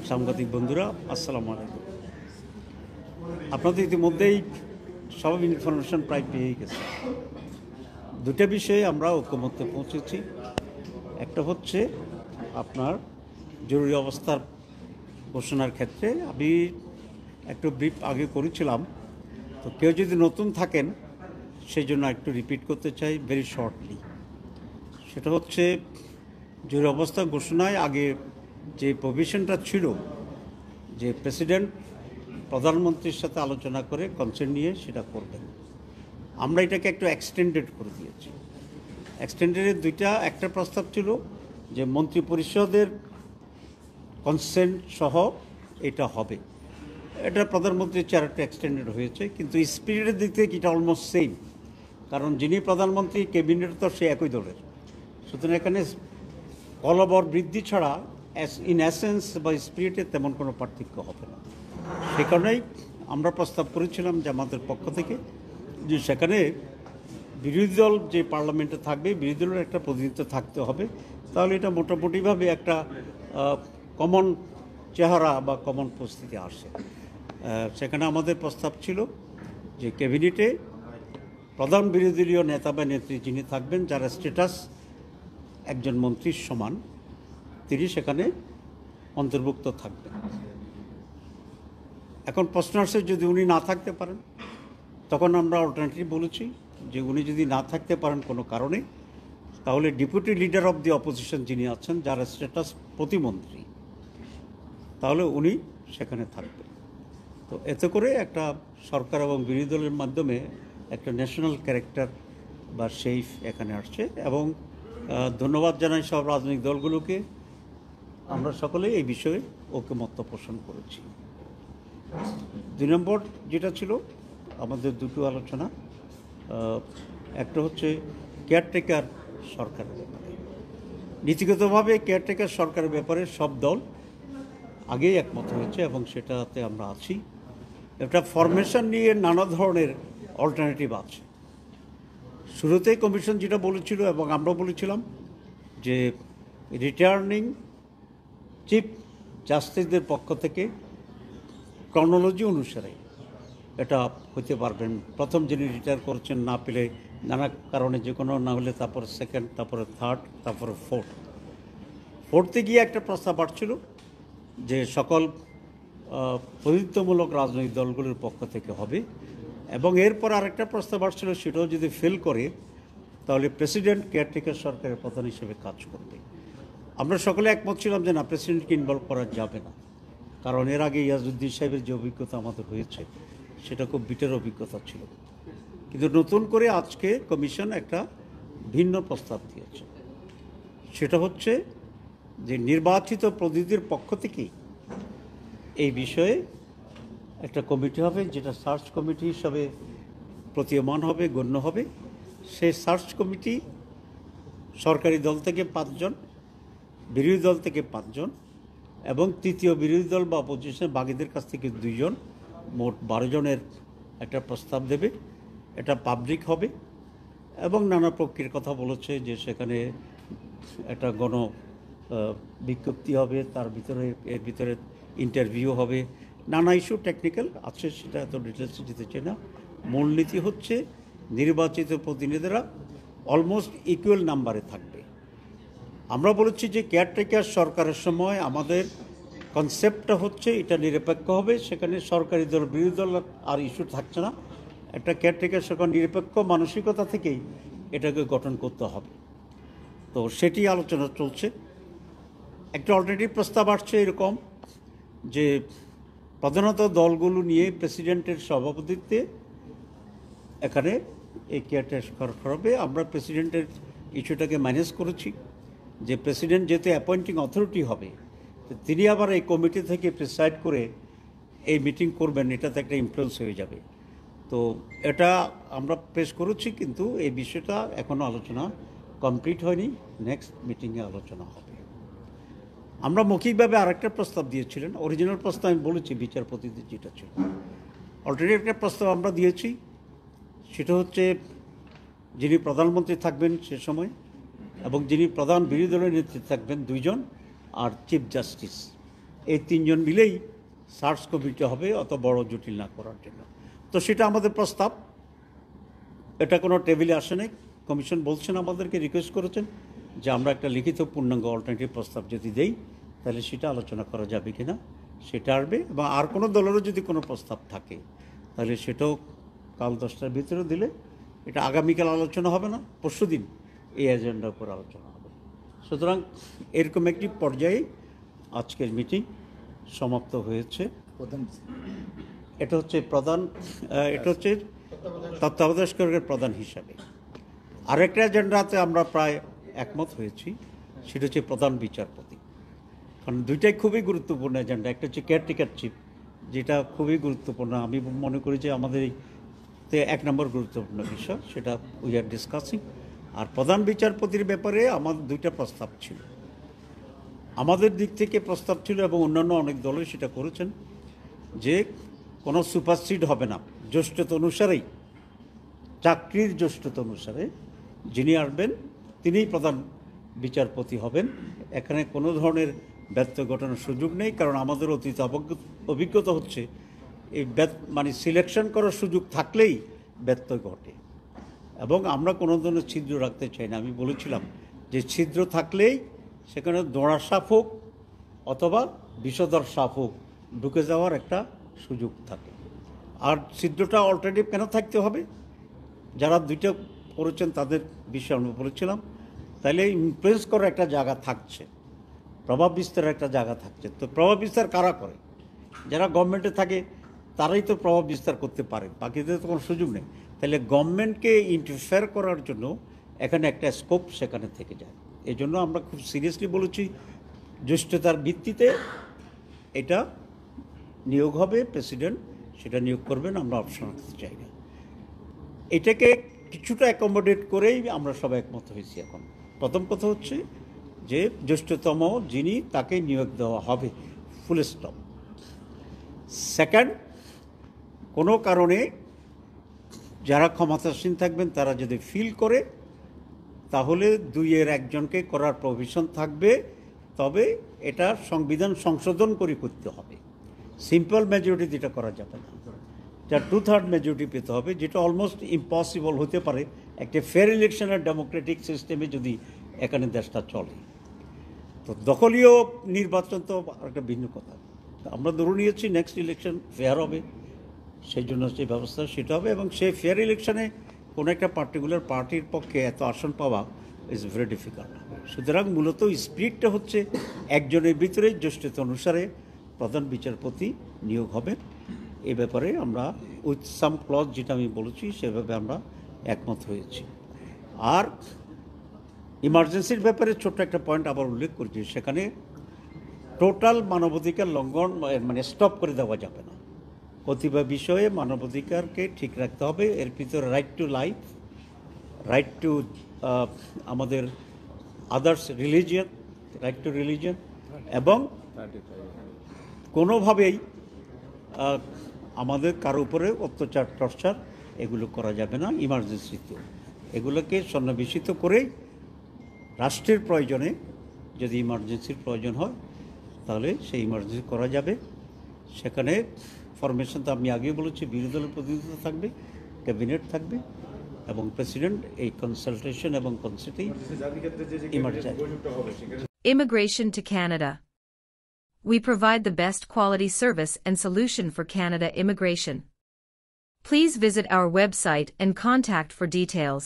সাংবাদিক বন্ধুরা, আসসালামু আলাইকুম। আপনাদের ইতিমধ্যেই সব ইনফরমেশন প্রায় পেয়ে গেছে। দুটো বিষয়ে আমরা ঐক্যমত্যে পৌঁছেছি। একটা হচ্ছে আপনার জরুরি অবস্থার ঘোষণার ক্ষেত্রে আমি একটু ব্রিফ আগে করেছিলাম, তো কেউ যদি নতুন থাকেন সেই জন্য একটু রিপিট করতে চাই ভেরি শর্টলি। সেটা হচ্ছে জরুরি অবস্থা ঘোষণায় আগে যে প্রভিশনটা ছিল যে প্রেসিডেন্ট প্রধানমন্ত্রীর সাথে আলোচনা করে কনসেন্ট নিয়ে সেটা করবেন, আমরা এটাকে একটু এক্সটেন্ডেড করে দিয়েছি। এক্সটেন্ডেডের একটা প্রস্তাব ছিল যে মন্ত্রী পরিষদের কনসেন্ট সহ এটা হবে। এটা প্রধানমন্ত্রীর চেয়ার একটু এক্সটেন্ডেড হয়েছে, কিন্তু স্পিরিটের দিক থেকে এটা অলমোস্ট সেম, কারণ যিনি প্রধানমন্ত্রী ক্যাবিনেট তো সে একই দলের। সুতরাং এখানে কলবর বৃদ্ধি ছাড়া ইন এসেন্স বা স্পিরিটে তেমন কোনো পার্থক্য হবে না। সে কারণেই আমরা প্রস্তাব করেছিলাম যে আমাদের পক্ষ থেকে যে সেখানে বিরোধী দল যে পার্লামেন্টে থাকবে, বিরোধী দলের একটা প্রতিনিধিত্ব থাকতে হবে, তাহলে এটা মোটামুটিভাবে একটা কমন চেহারা বা কমন পরিস্থিতি আসে। সেখানে আমাদের প্রস্তাব ছিল যে ক্যাবিনেটে প্রধান বিরোধী দলীয় নেতা বা নেত্রী যিনি থাকবেন, যার স্ট্যাটাস একজন মন্ত্রীর সমান, তিনি সেখানে অন্তর্ভুক্ত থাকবেন। এখন প্রশ্ন আসছে যদি উনি না থাকতে পারেন, তখন আমরা অল্টারনেটিভ বলেছি যে উনি যদি না থাকতে পারেন কোনো কারণে, তাহলে deputy leader of the opposition যিনি আছেন, যার স্ট্যাটাস প্রতিমন্ত্রী, তাহলে উনি সেখানে থাকবেন। তো এতে করে একটা সরকার এবং বিরোধী দলের মাধ্যমে একটা ন্যাশনাল ক্যারেক্টার বা শেইফ এখানে আসছে। এবং ধন্যবাদ জানাই সব রাজনৈতিক দলগুলোকে, আমরা সকলেই এই বিষয়ে ঐকমত্য পোষণ করেছি। 2 নম্বর যেটা ছিল আমাদের দুটো আলোচনা, একটা হচ্ছে কেয়ারটেকার সরকারের ব্যাপারে। নীতিগতভাবে কেয়ারটেকার সরকারের ব্যাপারে সব দল আগেই একমত হয়েছে এবং সেটাতে আমরা আছি। একটা ফরমেশন নিয়ে নানা ধরনের অল্টারনেটিভ আছে। শুরুতেই কমিশন যেটা বলেছিল এবং আমরা বলেছিলাম যে রিটার্নিং চিফ জাস্টিসদের পক্ষ থেকে ক্রনোলজি অনুসারে এটা হতে পারবেন। প্রথম যিনি রিটায়ার করছেন না পেলে নানা কারণে যে কোনো না হলে তারপরে সেকেন্ড, তারপরে থার্ড, তারপরে ফোর্থে গিয়ে একটা প্রস্তাব আসছিল যে সকল প্রতিনিধিত্বমূলক রাজনৈতিক দলগুলোর পক্ষ থেকে হবে। এবং এরপর আরেকটা প্রস্তাব আসছিল, সেটাও যদি ফেল করে তাহলে প্রেসিডেন্ট কেয়ারটেকার সরকারের প্রধান হিসেবে কাজ করবে। আমরা সকলে একমত ছিলাম যে না, প্রেসিডেন্টকে ইনভলভ করা যাবে না, কারণ এর আগে ইয়াজউদ্দিন সাহেবের যে অভিজ্ঞতা আমাদের হয়েছে সেটা খুব বিটের অভিজ্ঞতা ছিল। কিন্তু নতুন করে আজকে কমিশন একটা ভিন্ন প্রস্তাব দিয়েছে। সেটা হচ্ছে যে নির্বাচিত প্রতিনিধির পক্ষ থেকেই এই বিষয়ে একটা কমিটি হবে, যেটা সার্চ কমিটি হিসাবে প্রতীয়মান হবে, গণ্য হবে। সেই সার্চ কমিটি সরকারি দল থেকে 5 জন, বিরোধী দল থেকে 5 জন এবং তৃতীয় বিরোধী দল বা অপোজিশন বাগীদের কাছ থেকে 2 জন, মোট 12 জনের একটা প্রস্তাব দেবে। এটা পাবলিক হবে এবং নানা প্রক্রিয়ার কথা বলেছে যে সেখানে একটা বিজ্ঞপ্তি হবে, এর ভিতরে ইন্টারভিউ হবে, নানা ইস্যু টেকনিক্যাল আছে, সেটা এত ডিটেলসে যেতে চাই না। মূলনীতি হচ্ছে নির্বাচিত প্রতিনিধিরা অলমোস্ট ইকুয়াল নাম্বারে থাকবে। আমরা বলেছি যে কেয়ারটেকার সরকারের সময় আমাদের কনসেপ্টটা হচ্ছে এটা নিরপেক্ষ হবে, সেখানে সরকারি দল বিরোধী দল আর ইস্যু থাকছে না। একটা কেয়ারটেকার সরকার নিরপেক্ষ মানসিকতা থেকেই এটাকে গঠন করতে হবে। তো সেটি আলোচনা চলছে। একটা অল্টারনেটিভ প্রস্তাব আসছে এরকম যে প্রধানত দলগুলো নিয়ে প্রেসিডেন্টের সভাপতিত্বে এখানে এই কেয়ারটেকার হবে। আমরা প্রেসিডেন্টের ইস্যুটাকে ম্যানেজ করেছি যে প্রেসিডেন্ট যেহেতু অ্যাপয়েন্টিং অথরিটি হবে, তিনি আবার এই কমিটি থেকে প্রিসাইড করে এই মিটিং করবেন, এটাতে একটা ইনফ্লুয়েন্স হয়ে যাবে। তো এটা আমরা পেশ করেছি, কিন্তু এই বিষয়টা এখনও আলোচনা কমপ্লিট হয়নি, নেক্সট মিটিংয়ে আলোচনা হবে। আমরা মৌখিকভাবে আরেকটা প্রস্তাব দিয়েছিলেন, অরিজিনাল প্রস্তাব আমি বলেছি বিচারপতিদের যেটা ছিল। অল্টারনেটিভ একটা প্রস্তাব আমরা দিয়েছি, সেটা হচ্ছে যিনি প্রধানমন্ত্রী থাকবেন সে সময় এবং যিনি প্রধান বিরোধী দলের নেতৃত্বে থাকবেন 2 জন, আর চিফ জাস্টিস এই তিনজন মিলেই সার্চ কমিটি হবে অত বড় জটিল না করার জন্য। তো সেটা আমাদের প্রস্তাব, এটা কোনো টেবিলে আসে নাই। কমিশন বলছেন, আমাদেরকে রিকোয়েস্ট করেছেন যে আমরা একটা লিখিত পূর্ণাঙ্গ অল্টারনেটিভ প্রস্তাব যদি দেই তাহলে সেটা আলোচনা করা যাবে কি না, সেটা আসবে। এবং আর কোনো দলেরও যদি কোনো প্রস্তাব থাকে তাহলে সেটাও কাল 10টার ভিতরে দিলে এটা আগামীকাল আলোচনা হবে না, পরশুদিন এই এজেন্ডার উপর আলোচনা হবে। সুতরাং এরকম একটি পর্যায়ে আজকের মিটিং সমাপ্ত হয়েছে। এটা হচ্ছে তত্ত্বাবধায়কের প্রধান হিসাবে। আরেকটা এজেন্ডাতে আমরা প্রায় একমত হয়েছি, সেটা হচ্ছে প্রধান বিচারপতি। কারণ দুইটাই খুবই গুরুত্বপূর্ণ এজেন্ডা। একটা হচ্ছে কেয়ারটেকার চিফ, যেটা খুবই গুরুত্বপূর্ণ, আমি মনে করি যে আমাদের এক নম্বর গুরুত্বপূর্ণ বিষয়, সেটা উই আর ডিসকাসিং। আর প্রধান বিচারপতির ব্যাপারে আমাদের দুইটা প্রস্তাব ছিল। আমাদের দিক থেকে প্রস্তাব ছিল এবং অন্যান্য অনেক দলই সেটা করেছেন যে কোনো সুপারসিড হবে না, জ্যেষ্ঠতা অনুসারেই, চাকরির জ্যেষ্ঠতা অনুসারে যিনি আসবেন তিনিই প্রধান বিচারপতি হবেন। এখানে কোনো ধরনের ব্যত্যয় ঘটানোর সুযোগ নেই, কারণ আমাদের অতীত অভিজ্ঞতা হচ্ছে এই মানে সিলেকশন করার সুযোগ থাকলেই ব্যত্যয় ঘটে, এবং আমরা কোনো ধরনের ছিদ্র রাখতে চাই না। আমি বলেছিলাম যে ছিদ্র থাকলেই সেখানে দোঁড়া সাপ হোক অথবা বিষধর সাপ হোক ঢুকে যাওয়ার একটা সুযোগ থাকে। আর ছিদ্রটা অল্টারনেটিভ কেন থাকতে হবে? যারা দুইটা করেছেন তাদের বিষয়ে আমরা বলেছিলাম, তাহলে ইনফ্লুয়েন্স করার একটা জায়গা থাকছে, প্রভাব বিস্তারের একটা জায়গা থাকছে। তো প্রভাব বিস্তার কারা করে? যারা গভর্নমেন্টে থাকে তারাই তো প্রভাব বিস্তার করতে পারে, বাকিদের তো কোনো সুযোগ নেই। তাহলে গভর্নমেন্টকে ইন্টারফেয়ার করার জন্য এখানে একটা স্কোপ সেখানে থেকে যায়। এই জন্য আমরা খুব সিরিয়াসলি বলেছি জ্যেষ্ঠতার ভিত্তিতে এটা নিয়োগ হবে, প্রেসিডেন্ট সেটা নিয়োগ করবেন, আমরা অপশন রাখতে চাই না। এটাকে কিছুটা অ্যাকোমোডেট করেই আমরা সবাই একমত হয়েছি। এখন প্রথম কথা হচ্ছে যে জ্যেষ্ঠতম যিনি তাকে নিয়োগ দেওয়া হবে, ফুল স্টপ। সেকেন্ড, কোনো কারণে যারা ক্ষমতাসীন থাকবেন তারা যদি ফিল করে তাহলে দুইয়ের একজনকে করার প্রভিশন থাকবে, তবে এটা সংবিধান সংশোধন করে করতে হবে। সিম্পল মেজরিটি যেটা করা যাবে না, যা 2/3 মেজরিটি পেতে হবে, যেটা অলমোস্ট ইম্পসিবল হতে পারে একটা ফেয়ার ইলেকশনের ডেমোক্রেটিক সিস্টেমে যদি এখানে দেশটা চলে। তো দখলীয় নির্বাচন তো একটা ভিন্ন কথা। আমরা ধরে নিয়েছি নেক্সট ইলেকশন ফেয়ার হবে, সেই জন্য যে ব্যবস্থা সেটা হবে, এবং সেই ফেয়ার ইলেকশনে কোনো একটা পার্টিকুলার পার্টির পক্ষে এত আসন পাওয়া ইজ ভেরি ডিফিকাল্ট। সুতরাং মূলত স্পিরিটটা হচ্ছে একজনের ভিতরে জ্যেষ্ঠতা অনুসারে প্রধান বিচারপতি নিয়োগ হবে। এ ব্যাপারে আমরা উইথ সাম ক্লজ যেটা আমি বলেছি সেভাবে আমরা একমত হয়েছি। আর ইমার্জেন্সির ব্যাপারে ছোট্ট একটা পয়েন্ট আবার উল্লেখ করছি, সেখানে টোটাল মানবাধিকার লঙ্ঘন মানে স্টপ করে দেওয়া যাবে না। কতিপয় বিষয়ে মানবাধিকারকে ঠিক রাখতে হবে। এর ভিতরে right to life, right to আমাদের others religion, right to religion, এবং কোনোভাবেই আমাদের কারো উপরে অত্যাচার টর্চার এগুলো করা যাবে না ইমার্জেন্সিতে। এগুলোকে সন্নিবেশিত করেই রাষ্ট্রের প্রয়োজনে যদি ইমার্জেন্সির প্রয়োজন হয় তাহলে সেই ইমার্জেন্সি করা যাবে। সেখানে ফরমেশন তো আমি আগেই বলেছি, বিরোধী দলের প্রতিনিধিত্ব থাকবে, ক্যাবিনেট থাকবে, এবং প্রেসিডেন্ট এই কনসালটেশন এবং কনসেন্টেই Immigration to Canada. We provide the best quality service and solution for Canada immigration. Please visit our website and contact for details.